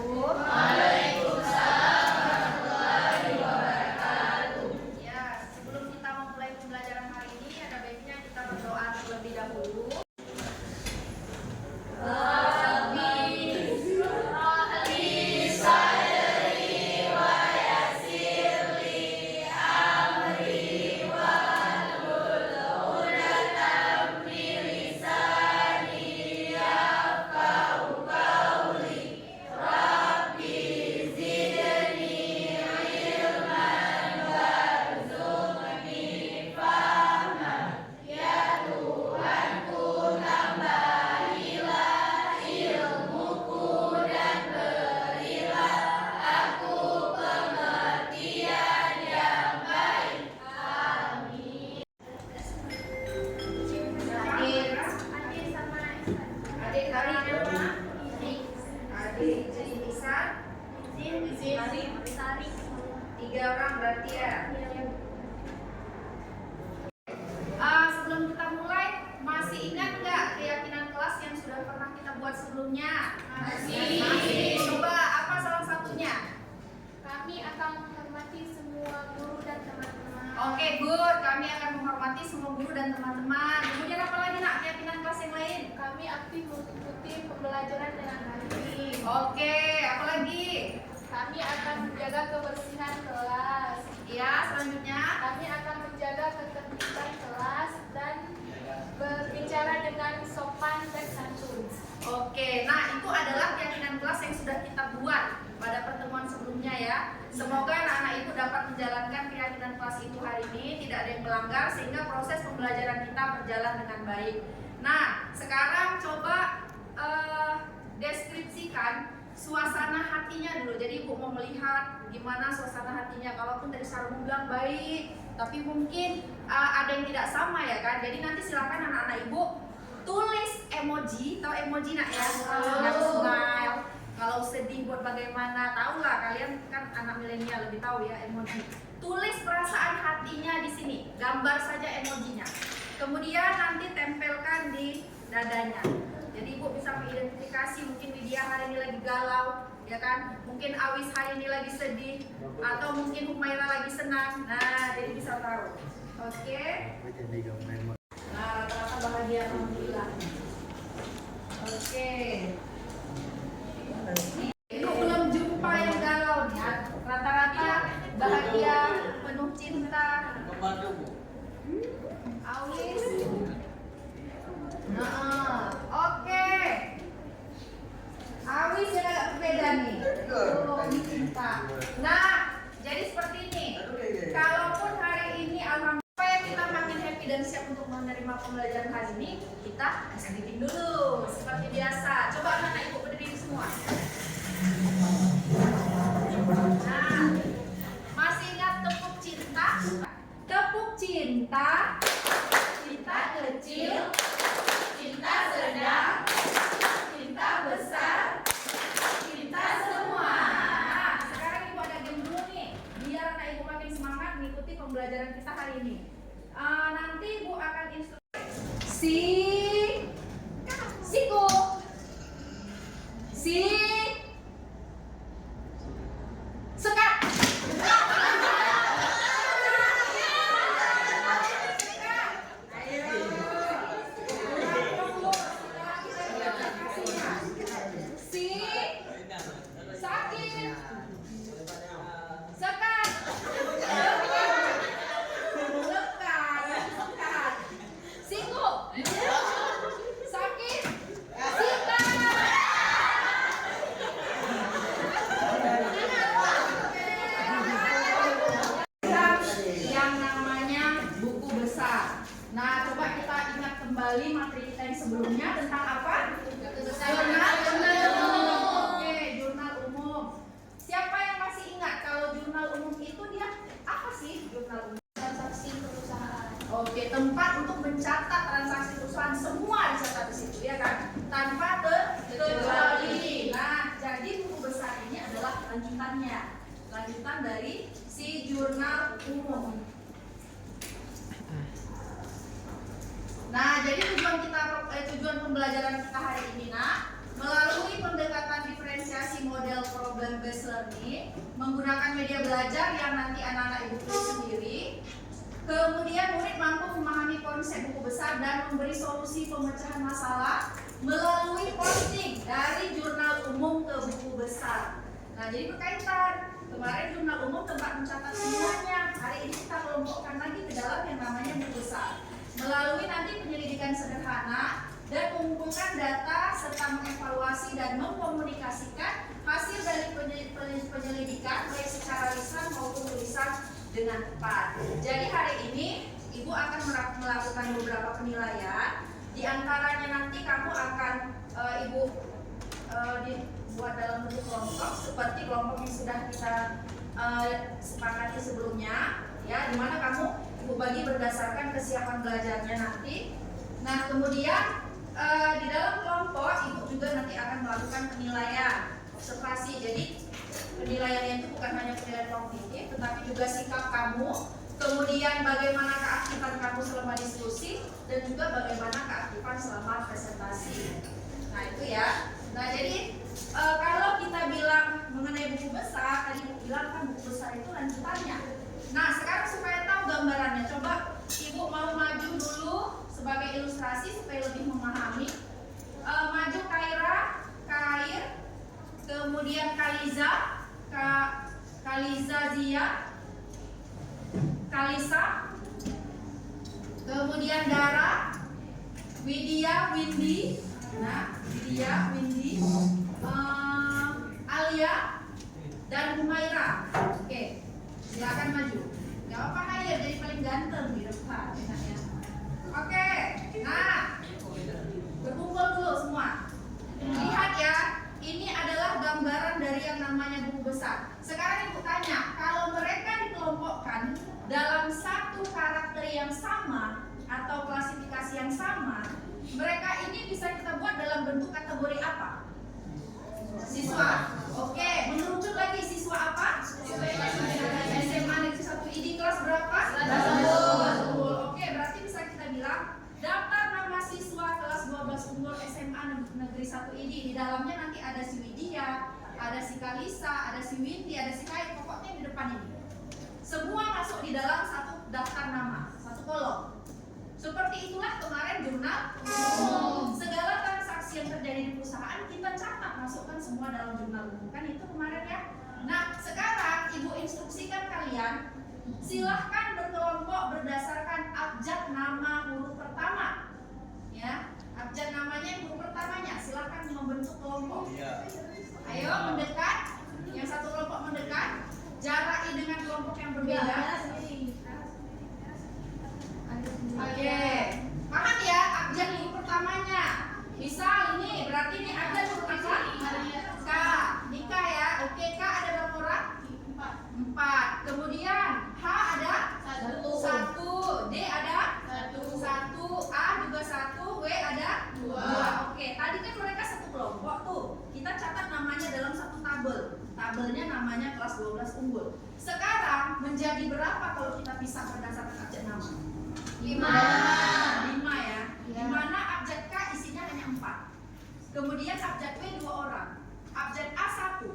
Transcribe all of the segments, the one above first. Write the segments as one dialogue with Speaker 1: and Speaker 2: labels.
Speaker 1: Waalaikumsalam warahmatullahi wabarakatuh. Ya, sebelum kita memulai pembelajaran hari ini, ada baiknya kita berdoa terlebih dahulu. Tiga orang berarti ya. Sebelum kita mulai, masih ingat nggak keyakinan kelas yang sudah pernah kita buat sebelumnya? Masih. Coba apa salah satunya?
Speaker 2: Kami akan menghormati semua guru dan teman-teman.
Speaker 1: Oke, good. Kami akan menghormati semua guru dan teman-teman. Kemudian apa lagi nak keyakinan kelas yang lain?
Speaker 2: Kami aktif mengikuti pembelajaran dengan baik.
Speaker 1: Oke, apa lagi?
Speaker 2: Kami akan menjaga kebersihan kelas.
Speaker 1: Ya, selanjutnya
Speaker 2: Kami akan menjaga ketertiban kelas dan berbicara dengan sopan dan santun.
Speaker 1: Oke, nah itu adalah keyakinan kelas yang sudah kita buat pada pertemuan sebelumnya ya. Semoga anak-anak ibu dapat menjalankan keyakinan kelas itu hari ini, tidak ada yang melanggar sehingga proses pembelajaran kita berjalan dengan baik. Nah, sekarang coba deskripsikan suasana hatinya dulu. Jadi ibu mau melihat gimana suasana hatinya. Kalaupun dari Sarmu bilang baik, tapi mungkin ada yang tidak sama ya kan. Jadi nanti silakan anak-anak ibu tulis emoji, tahu emoji nak ya? Yang smile. Kalau sedih buat bagaimana, tahu lah kalian kan anak milenial lebih tahu ya emoji. Tulis perasaan hatinya di sini, gambar saja emojinya. Kemudian nanti tempelkan di dadanya. Jadi ibu bisa mengidentifikasi mungkin Widya hari ini lagi galau, ya kan? Mungkin Awis hari ini lagi sedih, atau mungkin Humaira lagi senang. Nah, jadi bisa tahu. Oke. Nah, rata-rata bahagia alhamdulillah. Oke. Ibu belum jumpa yang galau nih. Rata-rata bahagia, penuh cinta. Awis. Nah, oke. Awis yang agak berbeda nih. Ini cinta. Nah, jadi seperti ini. Kalaupun hari ini alhamdulillah supaya kita makin happy dan siap untuk menerima pembelajaran hari ini, kita sedikit dulu seperti biasa. Coba anak-anak ibu berdiri semua. Nah, masih ingat tepuk cinta? Tepuk cinta. Cinta kecil. Cinta sedang, cinta besar, cinta semua. Nah, sekarang ibu ada game dulu nih, biar anak ibu makin semangat mengikuti pembelajaran kita hari ini. Nanti ibu akan siku, sekat. Nah, coba kita ingat kembali materi kita yang sebelumnya tentang apa? Jurnal umum. Oke, jurnal umum. Siapa yang masih ingat kalau jurnal umum itu dia apa sih jurnal umum?
Speaker 2: Transaksi perusahaan.
Speaker 1: Oke, tempat untuk mencatat transaksi perusahaan semua dicatat di situ ya kan? Tanpa terkecuali. Nah, jadi buku besar ini adalah lanjutannya. Lanjutan dari si jurnal umum. Nah, jadi tujuan pembelajaran kita hari ini, melalui pendekatan diferensiasi model web-based learning menggunakan media belajar yang nanti anak-anak ibu pilih sendiri. Kemudian murid mampu memahami konsep buku besar dan memberi solusi pemecahan masalah melalui posting dari jurnal umum ke buku besar. Nah, jadi berkaitan. Kemarin jurnal umum tempat mencatat semuanya. Hari ini kita kelompokkan lagi ke dalam yang namanya buku besar. Melalui nanti penyelidikan sederhana dan mengumpulkan data serta mengevaluasi dan mengkomunikasikan hasil dari penyelidikan baik secara lisan maupun tulisan dengan tepat. Jadi hari ini Ibu akan melakukan beberapa penilaian. Di antaranya nanti kamu akan Ibu dibuat dalam bentuk kelompok seperti kelompok yang sudah kita sepakati sebelumnya, ya, dimana kamu Ibu bagi berdasarkan kesiapan belajarnya nanti. Nah, kemudian di dalam kelompok Ibu juga nanti akan melakukan penilaian observasi. Jadi penilaiannya itu bukan hanya penilaian kognitif, tetapi juga sikap kamu, kemudian bagaimana keaktifan kamu selama diskusi, dan juga bagaimana keaktifan selama presentasi. Nah itu ya. Nah jadi kalau kita bilang mengenai buku besar, tadi Ibu bilang kan buku besar itu lanjutannya. Nah sekarang supaya tahu gambarannya, coba Ibu mau maju dulu sebagai ilustrasi supaya lebih memahami. Maju Kair, kemudian Kaliza Zia, Kalisa, kemudian Dara, Widya, Windy, nah Widya, Windy, Alia, dan Humaira. Oke, silakan maju. Gak apa-apa Hayat, jadi paling ganteng di depan. Oke, nah berkumpul dulu semua. Lihat ya, ini adalah gambaran dari yang namanya buku besar. Sekarang Ibu tanya, kalau mereka dikelompokkan dalam satu karakter yang sama atau klasifikasi yang sama, mereka ini bisa kita buat dalam bentuk kategori apa? Siswa. Oke, mengerucut lagi siswa apa? SMA Negeri 1 ID kelas berapa? Kelas 1. Oke, berarti bisa kita bilang daftar nama siswa kelas 12 unggul SMA Negeri 1 ID. Di dalamnya nanti ada si Widya, ada si Kalisa, ada si Windy, ada si Kai, pokoknya di depan ini. Semua masuk di dalam satu daftar nama, satu kolom. Seperti itulah kemarin jurnal umum. Segala transaksi yang terjadi di perusahaan kita catat, masukkan semua dalam jurnal umum. Kan itu kemarin ya. Nah, sekarang Ibu instruksikan kalian, silahkan berkelompok berdasarkan abjad nama huruf pertama. Ya, abjad namanya huruf pertamanya. Silahkan membentuk kelompok. Ayo mendekat. Yang satu kelompok mendekat. Jaraki dengan kelompok yang berbeda. Oke, paham ya abjad huruf pertamanya. Misal ini berarti ini abjad huruf apa? K. Nika ya. Oke, K ada berapa orang? 4. Kemudian H ada 1. D ada 1. A juga 1. W ada 2. Oke, tadi kan mereka satu kelompok tuh. Kita catat namanya dalam satu tabel. Tabelnya namanya kelas 12 unggul. Sekarang menjadi berapa kalau kita pisah berdasarkan abjad nama? 5 ya. Dimana abjad K isinya hanya 4. Kemudian abjad W 2 orang. Abjad A 1.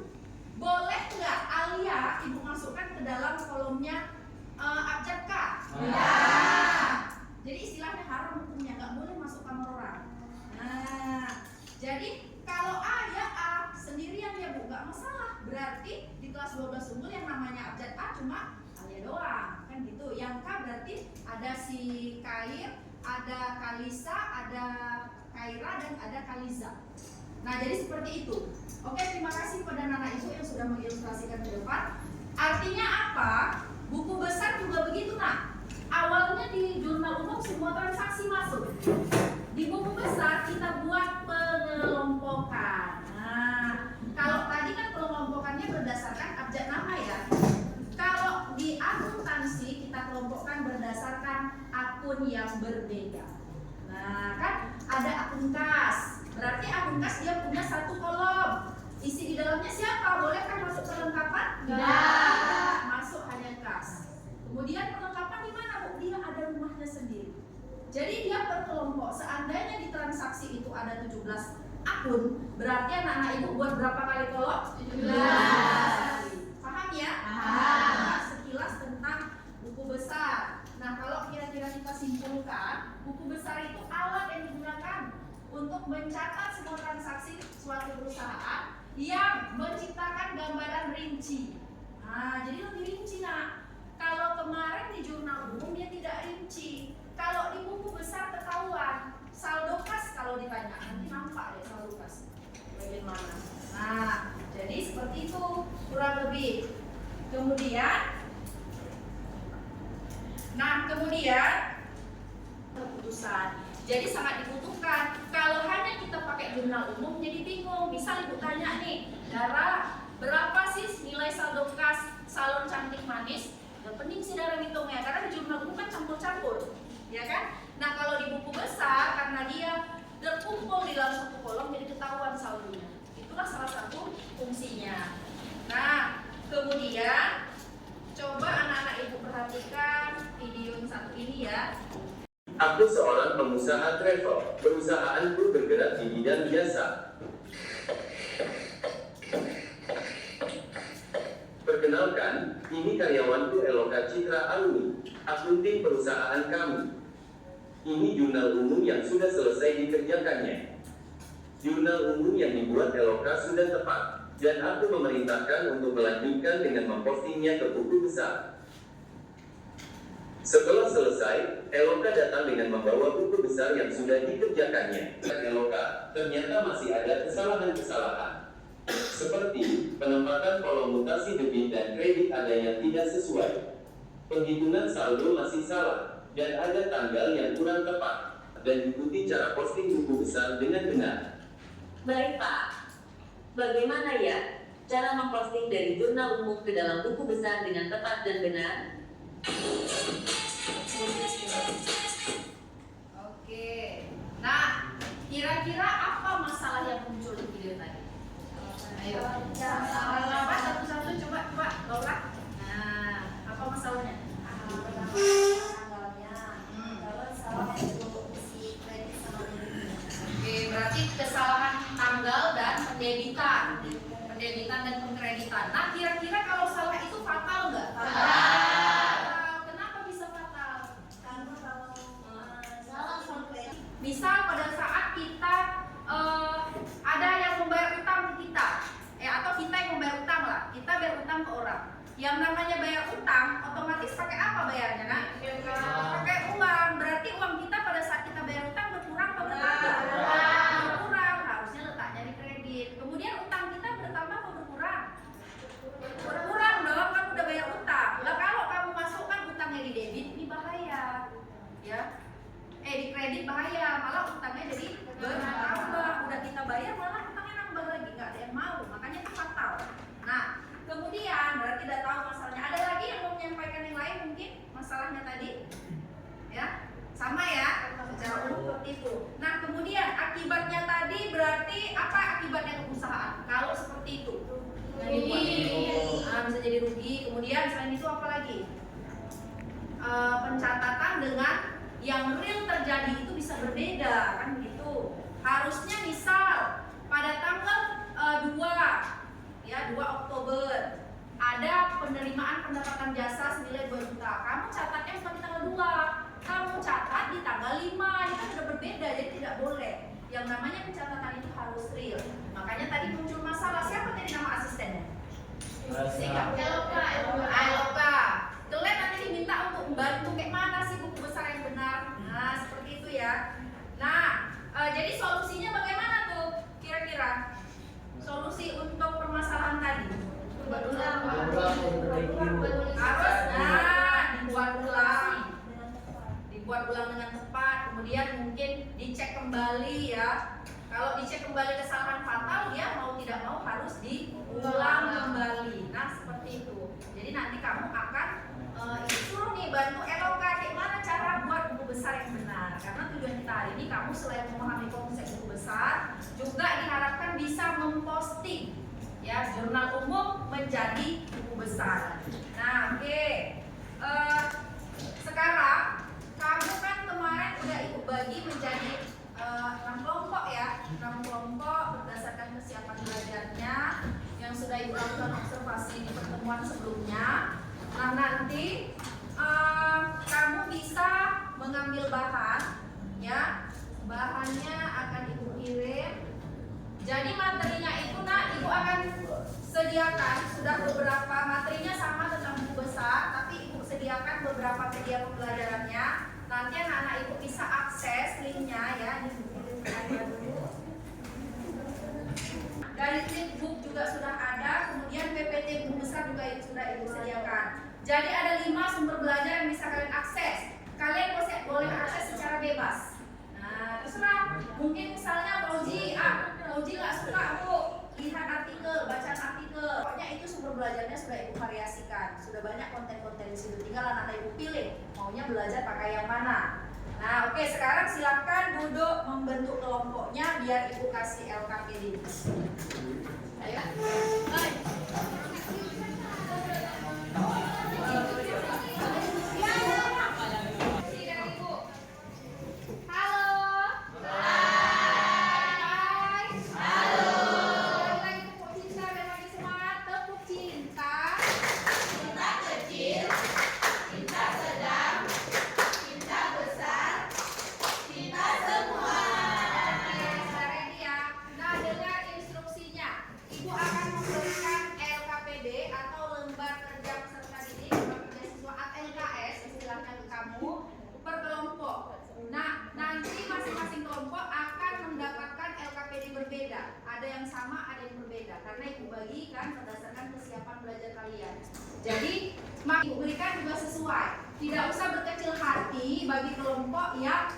Speaker 1: Boleh nggak Alia Ibu masukkan ke dalam kolomnya abjad K? Ya. Jadi istilahnya haram hukumnya, nggak boleh masuk kamar orang. Nah, jadi kalau A ya A sendirian ya Bu, nggak masalah. Berarti di kelas 12 unggul yang namanya abjad A cuma Alia doang, kan gitu. Yang K berarti ada si Kair, ada Kalisa, ada Kaira, dan ada Kaliza. Nah, jadi seperti itu. Oke, terima kasih pada anak ibu yang sudah mengilustrasikan ke depan. Artinya apa? Buku besar juga begitu, nak. Awalnya di jurnal umum semua transaksi masuk. Di buku besar kita buat pengelompokan. Nah, kalau tadi kan pengelompokannya berdasarkan abjad nama ya. Kalau di akuntansi kita kelompokkan berdasarkan akun yang berbeda. Nah, kan ada akun kas. Berarti akun kas dia punya satu kolom. Isi di dalamnya siapa? Bolehkah masuk perlengkapan? Tidak. Masuk hanya kas. Kemudian perlengkapan di mana, Bu? Dia ada rumahnya sendiri. Jadi dia berkelompok. Seandainya di transaksi itu ada 17 akun, berarti anak-anak ibu buat berapa kali kolom? 17. Nah, jadi lebih rinci nak. Kalau kemarin di jurnal umum dia tidak rinci. Kalau di buku besar ketahuan. Saldo kas kalau ditanya nanti nampak deh saldo kas bagian mana. Nah, jadi seperti itu kurang lebih. Kemudian keputusan. Jadi sangat dibutuhkan. Kalau hanya kita pakai jurnal umum jadi bingung. Misal ibu tanya nih, Dara, berapa sih nilai saldo kas salon cantik manis? Gak penting sih Dara ngitungnya, karena di jurnal umum kan campur-campur, ya kan? Nah kalau di buku besar karena dia terkumpul di dalam satu kolom jadi ketahuan saldonya. Itulah salah satu fungsinya. Nah kemudian coba anak-anak ibu perhatikan video yang satu ini ya.
Speaker 3: Aku seorang pengusaha travel. Perusahaanku bergerak di bidang jasa. Perkenalkan, ini karyawanku Eloka Citra Aluni, akunting perusahaan kami. Ini jurnal umum yang sudah selesai dikerjakannya. Jurnal umum yang dibuat Eloka sudah tepat, dan aku memerintahkan untuk melanjutkan dengan mempostingnya ke buku besar. Setelah selesai, Eloka datang dengan membawa buku besar yang sudah dikerjakannya. Eloka, ternyata masih ada kesalahan-kesalahan. Seperti, penempatan kolom mutasi debit dan kredit ada yang tidak sesuai. Penghitungan saldo masih salah, dan ada tanggal yang kurang tepat. Dan ikuti cara posting buku besar dengan benar.
Speaker 4: Baik Pak, bagaimana ya cara memposting dari jurnal umum ke dalam buku besar dengan tepat dan benar?
Speaker 1: Oke. Nah, kira-kira apa masalah yang muncul di video tadi? Ayo. Apa satu-satu coba Laura. Nah, apa masalahnya? Oke, berarti kesalahan tanggal dan pendebitan dan pengkreditan. Nah, kira-kira kalau salah itu fatal nggak? Kenapa bisa fatal? Karena kalau salah sampai misal pada saat kita ada yang membayar utang ke kita, atau kita yang membayar utang lah, kita bayar utang ke orang. Yang namanya bayar utang, otomatis pakai apa bayarnya, nak? Pakai uang. Berarti uang kita pada saat kita bayar utang berkurang atau bertambah? Berkurang. Harusnya letaknya di kredit. Kemudian utang kita bertambah atau berkurang? Berkurang dong, kan udah bayar utang. Lah kalau kamu masukkan utangnya di debit, ini bahaya, ya. Di kredit bahaya, malah utangnya jadi bertambah. Udah kita bayar malah utangnya nambah lagi, nggak ada yang mau. Makanya itu fatal. Nah, kemudian berarti udah tahu masalahnya. Ada lagi yang mau menyampaikan yang lain mungkin masalahnya tadi, ya sama ya secara umum seperti itu. Nah kemudian akibatnya tadi berarti apa akibatnya ke perusahaan? Kalau seperti itu, bisa jadi rugi. Kemudian selain itu apa lagi? Pencatatan dengan yang real terjadi itu bisa berbeda kan gitu. Harusnya misal pada tanggal 2 Oktober ada penerimaan pendapatan jasa senilai 2 juta. Kamu catatnya bukan di tanggal 2, kamu catat di tanggal 5. Ini kan sudah berbeda, jadi tidak boleh. Yang namanya pencatatan itu harus real. Makanya tadi muncul masalah. Siapa tadi nama asistennya? Eloka. Kalian nanti diminta untuk membantu kayak mana sih buku besar yang benar. Nah seperti itu ya. Nah jadi solusinya bagaimana tuh kira-kira? Solusi untuk permasalahan tadi harus dibuat ulang dengan tepat. Kemudian mungkin dicek kembali ya. Kalau dicek kembali kesalahan fatal, dia mau tidak mau harus diulang kembali. Nah seperti itu. Jadi nanti kamu akan suruh nih bantu Eloka kayak mana cara buat buku besar yang benar. Karena tujuan kita hari ini kamu selain memahami konsep buku besar, juga diharapkan bisa memposting ya jurnal umum menjadi buku besar. Nah, oke. Sekarang kamu kan kemarin udah ikut bagi menjadi 6 kelompok ya, 6 kelompok berdasarkan kesiapan belajarnya yang sudah ibu lakukan observasi di pertemuan sebelumnya. Nah nanti kamu bisa mengambil bahan ya, bahannya akan ibu kirim. Jadi materinya itu ibu akan sediakan sediakan sudah beberapa materinya sama tentang buku besar, tapi Ibu sediakan beberapa media pembelajarannya. Nanti anak-anak Ibu bisa akses linknya ya. Dari flipbook juga sudah ada, kemudian PPT buku besar juga sudah Ibu sediakan. Jadi ada 5 sumber belajar yang bisa kalian akses. Kalian boleh akses secara bebas. Nah, terserah. Mungkin misalnya Fauji nggak suka Bu lihat artikel, bacaan artikel. Pokoknya itu sumber belajarnya sudah Ibu variasikan. Sudah banyak konten-konten di situ. Tinggal anak Ibu pilih maunya belajar pakai yang mana. Nah, oke, sekarang silakan duduk membentuk kelompoknya biar Ibu kasih LKPD. Ayo. Hai. Ada yang sama, ada yang berbeda karena Ibu bagikan berdasarkan kesiapan belajar kalian. Jadi, Ibu berikan juga sesuai. Tidak usah berkecil hati bagi kelompok yang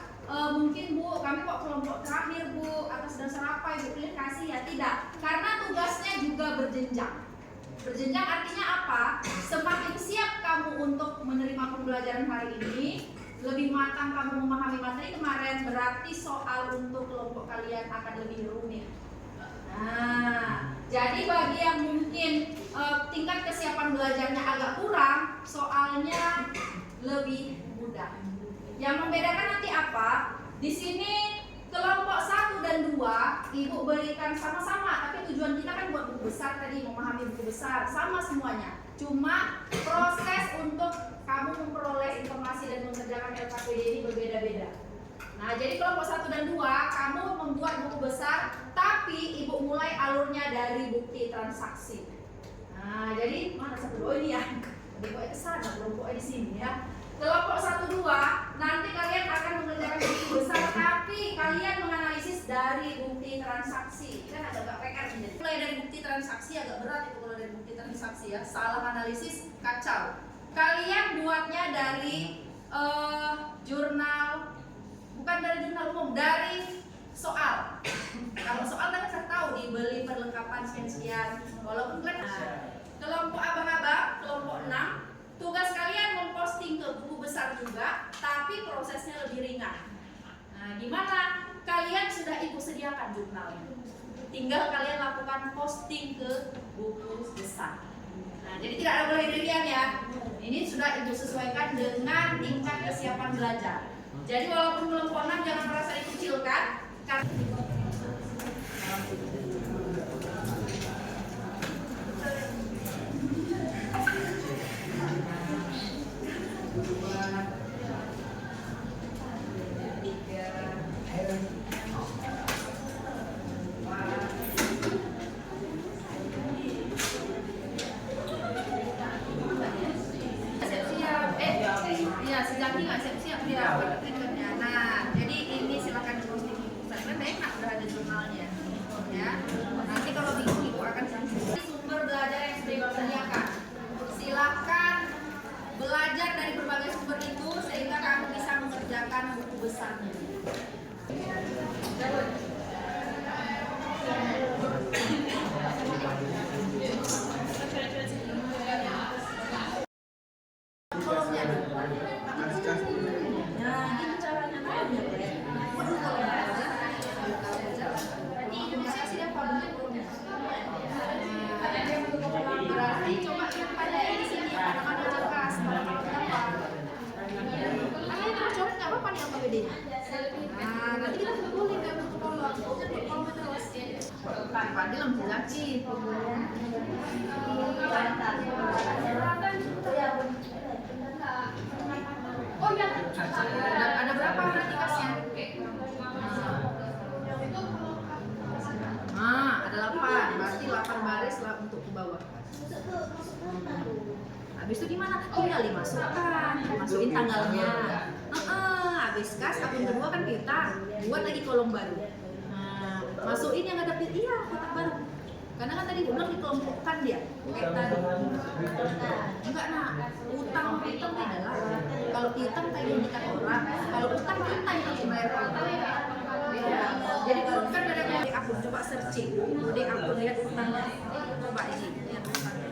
Speaker 1: mungkin Bu, kami kok kelompok terakhir Bu, atas dasar apa Ibu pilih kasih ya? Tidak, karena tugasnya juga berjenjang. Berjenjang artinya apa? Semakin siap kamu untuk menerima pembelajaran hari ini, lebih matang kamu memahami materi kemarin, berarti soal untuk kelompok kalian akan lebih rumit. Nah, jadi bagi yang mungkin tingkat kesiapan belajarnya agak kurang, soalnya lebih mudah. Yang membedakan nanti apa? Di sini kelompok 1 dan 2 Ibu berikan sama-sama, tapi tujuan kita kan buat buku besar tadi, memahami buku besar, sama semuanya. Cuma proses untuk kamu memperoleh informasi dan mengerjakan LKPD ini berbeda-beda. Nah, jadi kelompok 1 dan 2 kamu membuat buku besar, tapi Ibu mulai alurnya dari bukti transaksi. Nah, jadi mana 1 2 ini ya? Kelompoknya ke sana, kelompoknya di sini ya. Kelompok 1 2 nanti kalian akan mengerjakan buku besar, tapi kalian menganalisis dari bukti transaksi. Kan agak PR jadi. Mulai dari bukti transaksi agak berat itu kalau dari bukti transaksi ya. Salah analisis kacau. Kalian buatnya dari jurnal, bukan dari jurnal umum, dari soal. Kalau soal kan saya tahu dibeli perlengkapan sekian-sekian. Walaupun kan kelompok abang-abang, kelompok 6, tugas kalian memposting ke buku besar juga, tapi prosesnya lebih ringan. Nah, gimana? Kalian sudah Ibu sediakan jurnalnya. Tinggal kalian lakukan posting ke buku besar. Nah, jadi tidak ada boleh dirian ya. Ini sudah Ibu sesuaikan dengan tingkat kesiapan belajar. Jadi walaupun kelompok 6 jangan merasa dikucilkan. Ya, sejaki nggak siap-siap dia buat printernya. Nah, jadi ini silakan posting di pusat. Kan enak udah ada jurnalnya, ya. Nanti kalau bingung Ibu akan kasih sumber belajar yang sudah Ibu sediakan. Silakan belajar dari berbagai sumber itu sehingga kamu bisa mengerjakan buku besarnya. Nanti kita kumpulin kan untuk kolom terus. Pak Fadil belum jelasin. Oh ya, ada berapa nanti kasnya? Ada 8, berarti 8 baris untuk ke bawah. Habis itu gimana? Tinggal dimasukkan, masukin tanggalnya. Habis kas akun kedua kan kita buat lagi kolom baru. Nah, masukin yang ada kotak baru. Karena kan tadi gue bilang dikelompokkan dia. Kaitan. Enggak utang beda lah. Kalau utang tadi kita orang, kalau utang kita yang harus bayar orang. Beda. Jadi kalau kan ada dari akun coba searching, di akun lihat utangnya. Coba ini lihat utangnya.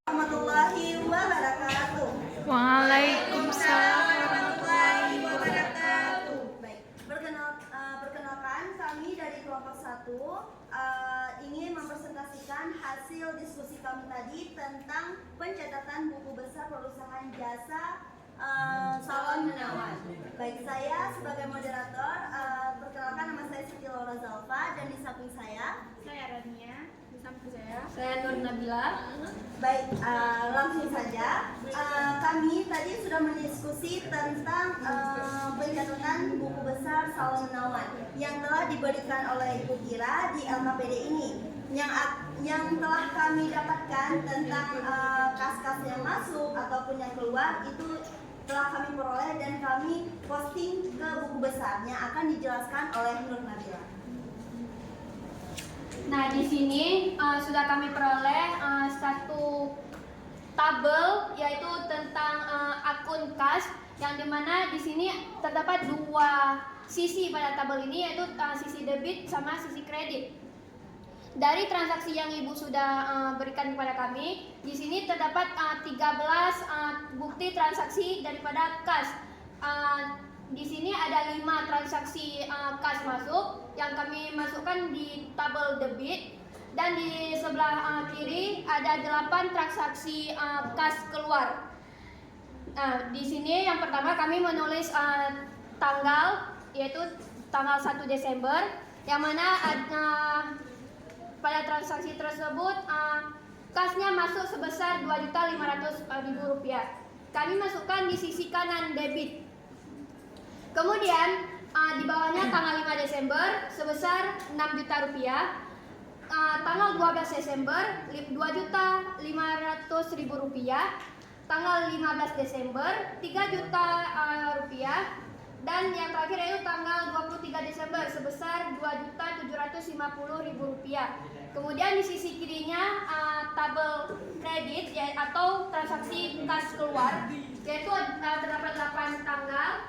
Speaker 5: Warahmatullahi wabarakatuh.
Speaker 2: Waalaikumsalam.
Speaker 5: Warahmatullahi wabarakatuh. Baik, perkenalkan kami dari kelompok 1 ingin mempresentasikan hasil diskusi kami tadi tentang pencatatan buku besar perusahaan jasa Salon Menawan. Baik, saya sebagai moderator perkenalkan, nama saya Siti Laura Zalfa, dan di samping saya
Speaker 2: Rania, di samping
Speaker 1: Saya Nur Nabila.
Speaker 5: baik, langsung saja. Kami tadi sudah mendiskusi tentang pencatatan buku besar Salon Menawan yang telah diberikan oleh Ibu Kira di LKPD ini. Yang telah kami dapatkan tentang kas-kas yang masuk ataupun yang keluar itu telah kami peroleh dan kami posting ke buku besar yang akan dijelaskan oleh Nur Nabila.
Speaker 2: Nah, di sini sudah kami peroleh satu tabel yaitu tentang akun kas, yang dimana di sini terdapat dua sisi pada tabel ini, yaitu sisi debit sama sisi kredit. Dari transaksi yang Ibu sudah berikan kepada kami, di sini terdapat 13 bukti transaksi daripada kas. Di sini ada 5 transaksi kas masuk yang kami masukkan di tabel debit, dan di sebelah kiri ada 8 transaksi kas keluar. Nah, di sini yang pertama kami menulis tanggal, yaitu tanggal 1 Desember, yang mana pada transaksi tersebut kasnya masuk sebesar Rp2.500.000. Kami masukkan di sisi kanan debit. Kemudian di bawahnya tanggal 5 Desember sebesar Rp6 juta. Tanggal 12 Desember Rp2.500.000. Tanggal 15 Desember Rp3 juta. Dan yang terakhir yaitu tanggal 23 Desember sebesar Rp2.750.000. Kemudian di sisi kirinya tabel kredit atau transaksi kas keluar, yaitu terdapat 8 tanggal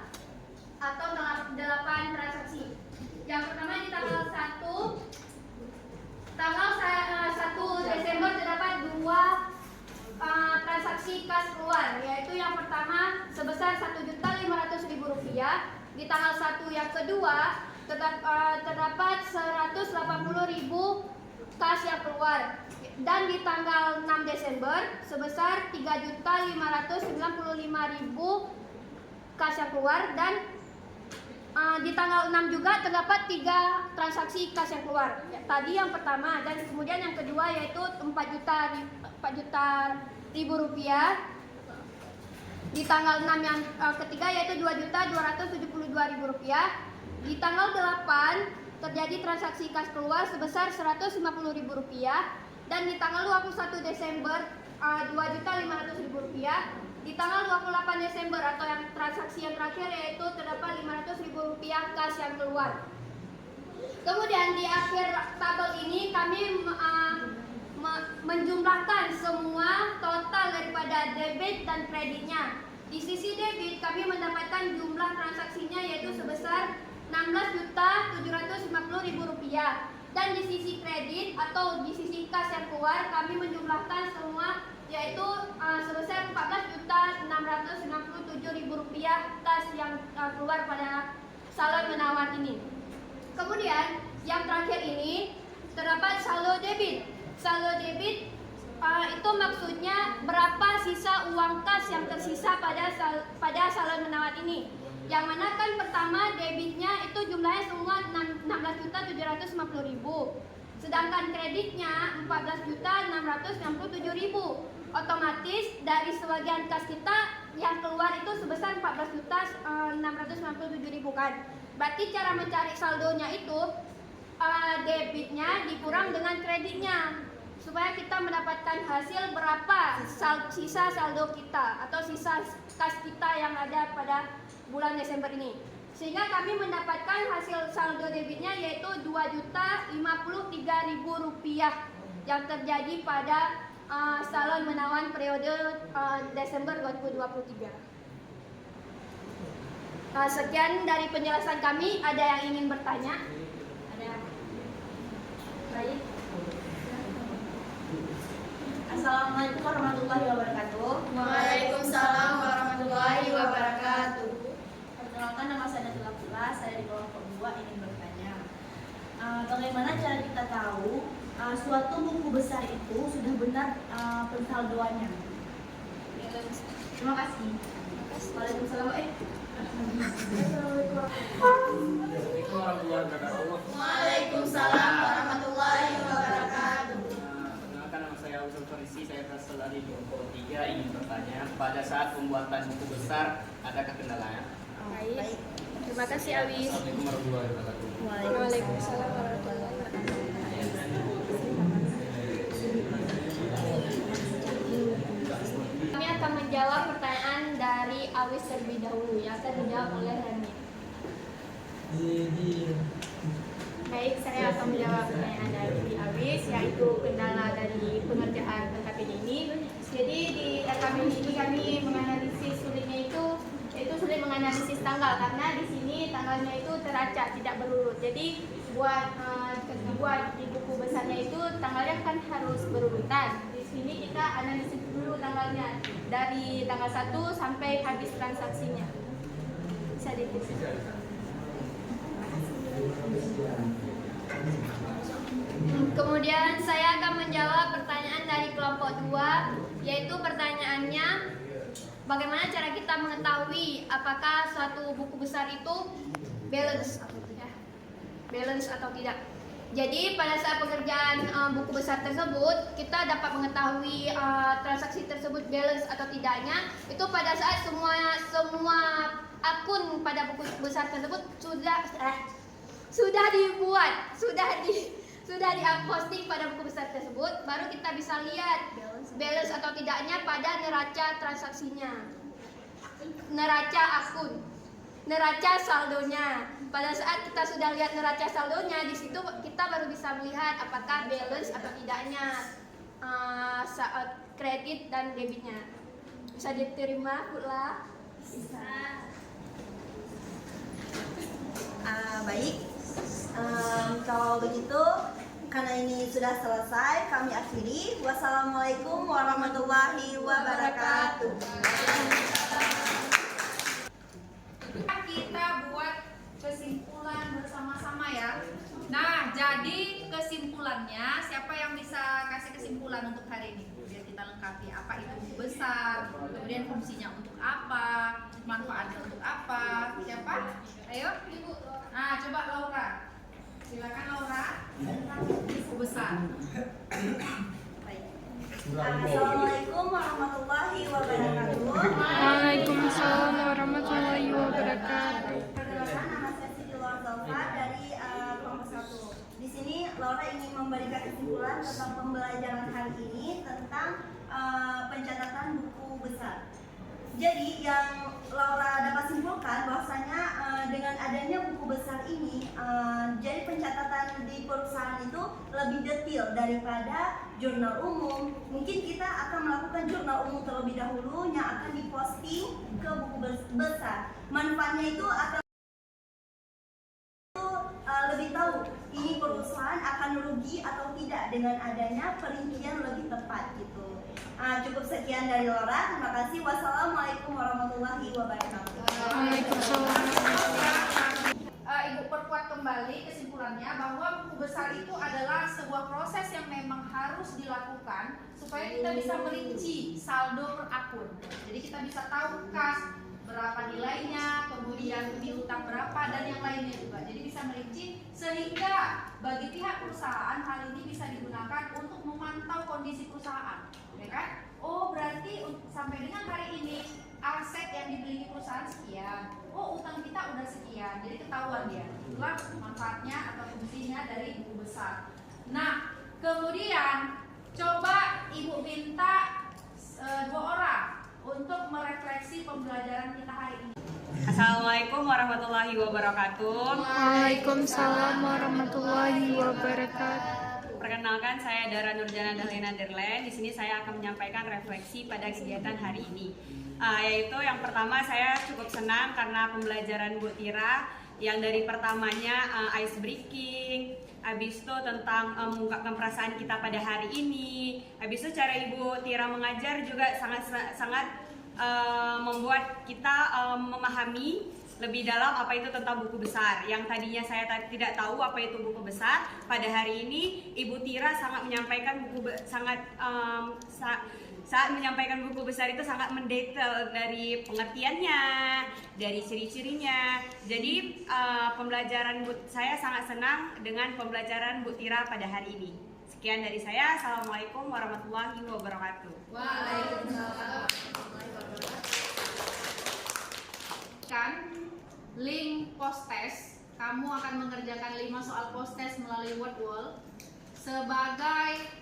Speaker 2: atau 8 transaksi. Yang pertama di tanggal 1 Desember terdapat 2 transaksi kas keluar, yaitu yang pertama sebesar Rp1.500.000. Di tanggal 1 yang kedua terdapat 180.000 kas yang keluar, dan di tanggal 6 Desember sebesar Rp3.595.000 kas yang keluar, dan di tanggal 6 juga terdapat 3 transaksi kas yang keluar. Tadi yang pertama, dan kemudian yang kedua yaitu Rp4.000.000. Di tanggal 6 yang ketiga yaitu Rp2.272.000. Di tanggal 8 terjadi transaksi kas keluar sebesar Rp150.000, dan di tanggal 21 Desember Rp2.500.000. Di tanggal 28 Desember atau yang transaksi yang terakhir yaitu terdapat Rp500.000 kas yang keluar. Kemudian di akhir tabel ini kami menjumlahkan semua total daripada debit dan kreditnya. Di sisi debit kami mendapatkan jumlah transaksinya yaitu sebesar Rp16.750.000, dan di sisi kredit atau di sisi kas yang keluar kami menjumlahkan semua yaitu sebesar Rp14.697.000 kas yang keluar pada Salon Menawan ini. Kemudian yang terakhir ini terdapat saldo debit. Saldo debit itu maksudnya berapa sisa uang kas yang tersisa pada Salon Menawan ini. Yang mana kan pertama debitnya itu jumlahnya semua Rp16.750.000, sedangkan kreditnya Rp14.697.000. Otomatis dari sebagian kas kita yang keluar itu sebesar Rp14.697.000 kan. Berarti cara mencari saldonya itu debitnya dikurang dengan kreditnya, supaya kita mendapatkan hasil berapa sisa saldo kita atau sisa kas kita yang ada pada bulan Desember ini. Sehingga kami mendapatkan hasil saldo debitnya yaitu Rp2.053.000 yang terjadi pada salon menawan periode Desember 2023. Sekian dari penjelasan kami. Ada yang ingin bertanya? Ada? Baik.
Speaker 5: Assalamualaikum warahmatullahi wabarakatuh.
Speaker 1: Waalaikumsalam warahmatullahi wabarakatuh.
Speaker 5: Perkenalkan, nama saya Nadia Pula, saya di kelompok 2 ingin bertanya. Bagaimana cara kita tahu suatu buku besar itu sudah benar pensaldoannya? Terima kasih. Waalaikumsalam.
Speaker 1: Waalaikumsalam warahmatullahi wabarakatuh.
Speaker 6: Perkenalkan, nama saya Usul Farisi, saya berasal dari kelompok 3, ingin bertanya, pada saat pembuatan buku besar, adakah kendalanya?
Speaker 2: Baik. Terima kasih Awis.
Speaker 6: Assalamualaikum warahmatullahi wabarakatuh.
Speaker 2: Waalaikumsalam warahmatullahi wabarakatuh. Kami akan menjawab pertanyaan dari Awis terlebih dahulu yang akan dijawab oleh Rani. Baik, saya akan menjawab pertanyaan dari Awis, yaitu kendala dari pengerjaan PKPD ini. Jadi di RKPD ini kami menganalisis sulitnya itu sulit menganalisis tanggal, karena di sini tanggalnya itu teracak, tidak berurut. Jadi buat di buku besarnya itu tanggalnya kan harus berurutan. Di sini kita analisis dulu tanggalnya dari tanggal 1 sampai habis transaksinya. Bisa ditulis. Kemudian saya akan menjawab pertanyaan dari kelompok 2, yaitu pertanyaannya, bagaimana cara kita mengetahui apakah suatu buku besar itu balance atau tidak. Jadi pada saat pekerjaan buku besar tersebut, kita dapat mengetahui transaksi tersebut balance atau tidaknya itu pada saat semua akun pada buku besar tersebut sudah dibuat, sudah di-posting pada buku besar tersebut, baru kita bisa lihat balance atau tidaknya pada neraca transaksinya, neraca akun, neraca saldonya. Pada saat kita sudah lihat neraca saldonya, di situ kita baru bisa melihat apakah balance atau tidaknya saat kredit dan debitnya. Bisa diterima pula? Bisa.
Speaker 5: Baik. Kalau begitu, karena ini sudah selesai, kami akhiri. Wassalamualaikum warahmatullahi wabarakatuh.
Speaker 1: Kita buat kesimpulan bersama-sama ya. Nah, jadi kesimpulannya, siapa yang bisa kasih kesimpulan untuk hari ini? Biar kita lengkapi apa itu buku besar, kemudian fungsinya untuk apa, manfaatnya untuk apa. Siapa? Ayo, Ibu. Nah, coba Laura. Silakan Laura. Buku besar.
Speaker 5: Assalamualaikum warahmatullahi wabarakatuh.
Speaker 2: Waalaikumsalam warahmatullahi wabarakatuh.
Speaker 5: Perkenalkan, nama saya Siti Laura Zalfa dari kelompok 1. Di sini Laura ingin memberikan kesimpulan tentang pembelajaran hari ini tentang pencatatan buku besar. Jadi yang Laura dapat simpulkan bahwasanya dengan adanya buku besar ini, jadi pencatatan di perusahaan itu lebih detail daripada jurnal umum. Mungkin kita akan melakukan jurnal umum terlebih dahulu yang akan diposting ke buku besar. Manfaatnya itu akan lebih tahu ini perusahaan akan rugi atau tidak dengan adanya perincian lebih tepat gitu. Cukup sekian dari Laura. Terima kasih. Wassalamualaikum warahmatullahi wabarakatuh.
Speaker 1: Ibu perkuat kembali kesimpulannya bahwa buku besar itu adalah sebuah proses yang memang harus dilakukan supaya kita bisa merinci saldo per akun. Jadi kita bisa tahu kas berapa nilainya, kemudian piutang berapa dan yang lainnya juga. Jadi bisa merinci sehingga bagi pihak perusahaan hal ini bisa digunakan untuk memantau kondisi perusahaan, ya kan? Oh berarti sampai dengan hari ini aset yang yang dibeli perusahaan sekian. Oh, utang kita udah sekian. Jadi ketahuan dia. Itulah manfaatnya atau fungsinya dari buku besar. Nah, kemudian coba Ibu minta 2 orang untuk merefleksi pembelajaran kita hari ini.
Speaker 7: Assalamualaikum warahmatullahi wabarakatuh.
Speaker 2: Waalaikumsalam warahmatullahi wabarakatuh.
Speaker 7: Perkenalkan, saya Dara Nurjana Dahlina Derlen. Di sini saya akan menyampaikan refleksi pada kegiatan hari ini. Yaitu yang pertama, saya cukup senang karena pembelajaran Bu Tira yang dari pertamanya ice breaking, habis itu tentang mengungkapkan perasaan kita pada hari ini, habis itu cara Ibu Tira mengajar juga sangat membuat kita memahami lebih dalam apa itu tentang buku besar. Yang tadinya saya tidak tahu apa itu buku besar, pada hari ini Ibu Tira sangat menyampaikan saat menyampaikan buku besar itu sangat mendetail dari pengertiannya, dari ciri-cirinya. Jadi pembelajaran saya sangat senang dengan pembelajaran Bu Tira pada hari ini. Sekian dari saya. Assalamualaikum warahmatullahi wabarakatuh.
Speaker 1: Waalaikumsalam. Kan link post test, kamu akan mengerjakan 5 soal post test melalui word wall sebagai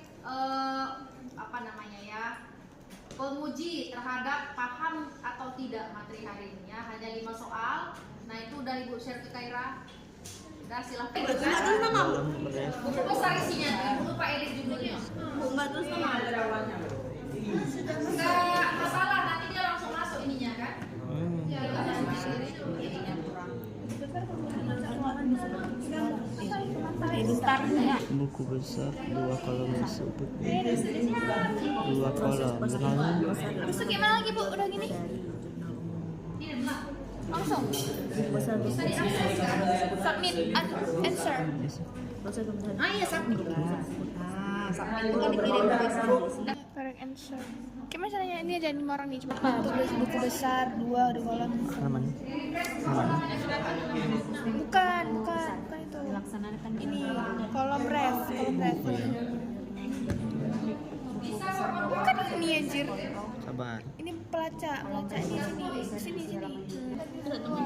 Speaker 1: penguji terhadap paham atau tidak materi hari ini ya. Hanya 5 soal. Nah, itu udah Ibu share ke Kaira. Udah, silahkan. Buku besar isinya, Ibu lupa edit judulnya. Enggak masalah, nanti dia langsung masuk ininya kan.
Speaker 8: Buku besar 2 kolom tersebut 2 kolom
Speaker 2: Masuk gimana lagi Bu? Udah gini? Langsung submit answer.
Speaker 1: Iya, submit. Bukan dikirim
Speaker 2: Correct answer. Gimana caranya? Ini aja 5 orang nih, coba buku besar 2 kolom.
Speaker 8: aman.
Speaker 2: Bukan itu. Ini kolom ref. Bukan ini anjir.
Speaker 8: Sabar.
Speaker 2: Ini pelaca ini sini.
Speaker 1: dengan doa